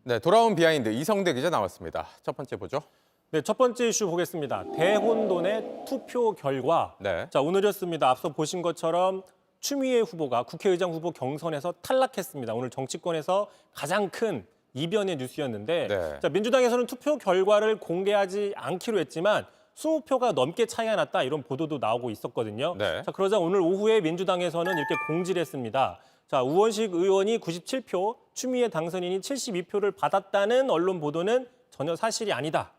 네, 돌아온 비하인드 이성대 기자 나왔습니다. 첫 번째 보죠. 네, 첫 번째 이슈 보겠습니다. 대혼돈의 투표 결과. 네. 자, 오늘이었습니다. 앞서 보신 것처럼 추미애 후보가 국회의장 후보 경선에서 탈락했습니다. 오늘 정치권에서 가장 큰 이변의 뉴스였는데 네. 자, 민주당에서는 투표 결과를 공개하지 않기로 했지만 20표가 넘게 차이가 났다 이런 보도도 나오고 있었거든요. 네. 자, 그러자 오늘 오후에 민주당에서는 이렇게 공지를 했습니다. 자, 우원식 의원이 97표, 추미애 당선인이 72표를 받았다는 언론 보도는 전혀 사실이 아니다.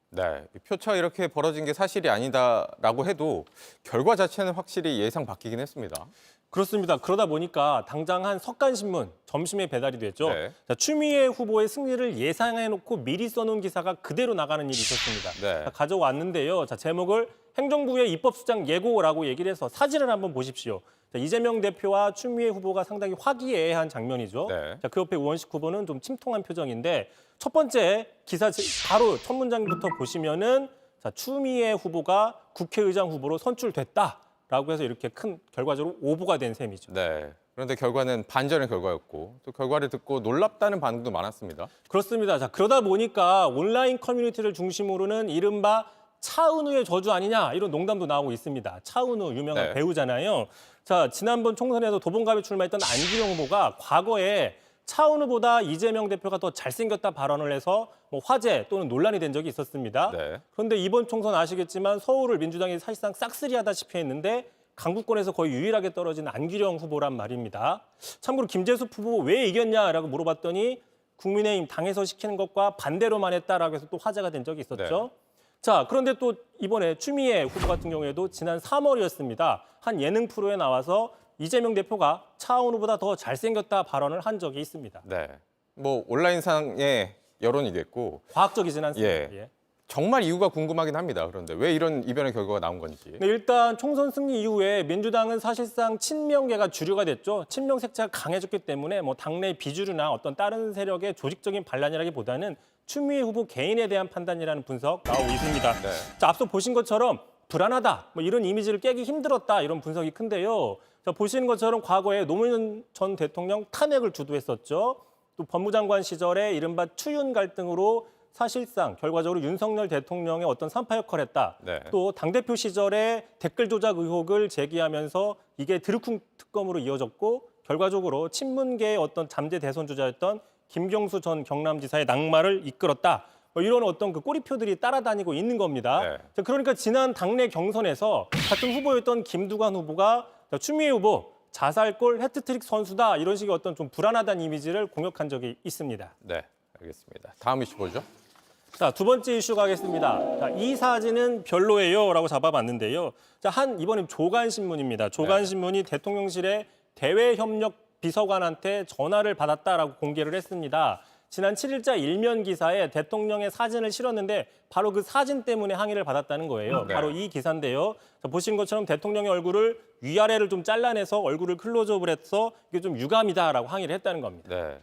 네, 표차 이렇게 벌어진 게 사실이 아니다라고 해도 결과 자체는 확실히 예상 바뀌긴 했습니다. 그렇습니다. 그러다 보니까 당장 한 석간신문 점심에 배달이 됐죠. 네. 자, 추미애 후보의 승리를 예상해놓고 미리 써놓은 기사가 그대로 나가는 일이 있었습니다. 네. 자, 가져왔는데요. 자, 제목을 행정부의 입법수장 예고라고 얘기를 해서 사진을 한번 보십시오. 자, 이재명 대표와 추미애 후보가 상당히 화기애애한 장면이죠. 네. 자, 그 옆에 우원식 후보는 좀 침통한 표정인데 첫 번째 기사 바로 첫 문장부터 보시면은 자, 추미애 후보가 국회의장 후보로 선출됐다라고 해서 이렇게 큰 결과적으로 오보가 된 셈이죠. 네. 그런데 결과는 반전의 결과였고 또 결과를 듣고 놀랍다는 반응도 많았습니다. 그렇습니다. 자, 그러다 보니까 온라인 커뮤니티를 중심으로는 이른바 차은우의 저주 아니냐 이런 농담도 나오고 있습니다. 차은우 유명한 네. 배우잖아요. 자, 지난번 총선에서 도봉갑에 출마했던 안기령 후보가 과거에 차은우보다 이재명 대표가 더 잘생겼다 발언을 해서 뭐 화제 또는 논란이 된 적이 있었습니다. 네. 그런데 이번 총선 아시겠지만 서울을 민주당이 사실상 싹쓸이하다시피 했는데 강북권에서 거의 유일하게 떨어진 안기령 후보란 말입니다. 참고로 김재수 후보 왜 이겼냐라고 물어봤더니 국민의힘 당에서 시키는 것과 반대로만 했다라고 해서 또 화제가 된 적이 있었죠. 네. 자, 그런데 또 이번에 추미애 후보 같은 경우에도 지난 3월이었습니다. 한 예능 프로에 나와서 이재명 대표가 차은우보다 더 잘생겼다 발언을 한 적이 있습니다. 네. 뭐 온라인상의 여론이겠고 과학적이진 않습니다. 예. 예. 정말 이유가 궁금하긴 합니다. 그런데 왜 이런 이변의 결과가 나온 건지. 네, 일단 총선 승리 이후에 민주당은 사실상 친명계가 주류가 됐죠. 친명 색채가 강해졌기 때문에 뭐 당내 비주류나 어떤 다른 세력의 조직적인 반란이라기보다는 추미애 후보 개인에 대한 판단이라는 분석 나오고 있습니다. 네. 자, 앞서 보신 것처럼 불안하다, 뭐 이런 이미지를 깨기 힘들었다 이런 분석이 큰데요. 자, 보시는 것처럼 과거에 노무현 전 대통령 탄핵을 주도했었죠. 또 법무장관 시절에 이른바 추윤 갈등으로 사실상 결과적으로 윤석열 대통령의 어떤 산파 역할을 했다. 네. 또 당대표 시절에 댓글 조작 의혹을 제기하면서 이게 드루킹 특검으로 이어졌고 결과적으로 친문계의 어떤 잠재 대선 주자였던 김경수 전 경남지사의 낙마를 이끌었다. 뭐 이런 어떤 그 꼬리표들이 따라다니고 있는 겁니다. 네. 자, 그러니까 지난 당내 경선에서 같은 후보였던 김두관 후보가 추미애 후보 자살골 해트트릭 선수다 이런 식의 어떤 좀 불안하다는 이미지를 공격한 적이 있습니다. 네, 알겠습니다. 다음 이슈 보죠. 자, 두 번째 이슈 가겠습니다. 자, 이 사진은 별로예요라고 잡아봤는데요. 자, 이번엔 조간신문입니다. 조간신문이 대통령실의 대외협력 비서관한테 전화를 받았다라고 공개를 했습니다. 지난 7일자 일면 기사에 대통령의 사진을 실었는데 바로 그 사진 때문에 항의를 받았다는 거예요. 네. 바로 이 기사인데요. 자, 보신 것처럼 대통령의 얼굴을 위아래를 좀 잘라내서 얼굴을 클로즈업을 해서 이게 좀 유감이다라고 항의를 했다는 겁니다. 네.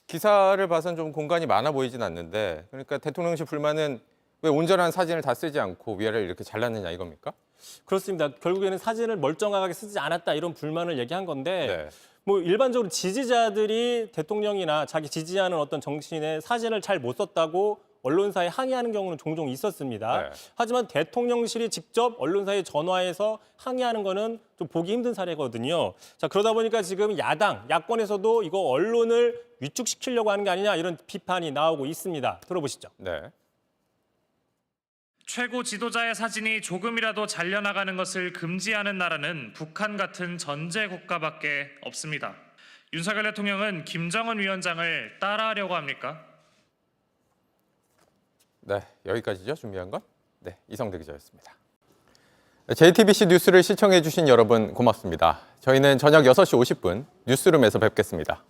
기사를 봐선 좀 공간이 많아 보이진 않는데 그러니까 대통령실 불만은 왜 온전한 사진을 다 쓰지 않고 위아래를 이렇게 잘랐느냐 이겁니까? 그렇습니다. 결국에는 사진을 멀쩡하게 쓰지 않았다 이런 불만을 얘기한 건데 네. 뭐 일반적으로 지지자들이 대통령이나 자기 지지하는 어떤 정치인의 사진을 잘 못 썼다고 언론사에 항의하는 경우는 종종 있었습니다. 네. 하지만 대통령실이 직접 언론사에 전화해서 항의하는 거는 좀 보기 힘든 사례거든요. 자, 그러다 보니까 지금 야권에서도 이거 언론을 위축시키려고 하는 게 아니냐 이런 비판이 나오고 있습니다. 들어보시죠. 네. 최고 지도자의 사진이 조금이라도 잘려나가는 것을 금지하는 나라는 북한 같은 전제 국가밖에 없습니다. 윤석열 대통령은 김정은 위원장을 따라하려고 합니까? 네, 여기까지죠. 준비한 건. 네, 이성대 기자였습니다. JTBC 뉴스를 시청해 주신 여러분 고맙습니다. 저희는 저녁 6시 50분 뉴스룸에서 뵙겠습니다.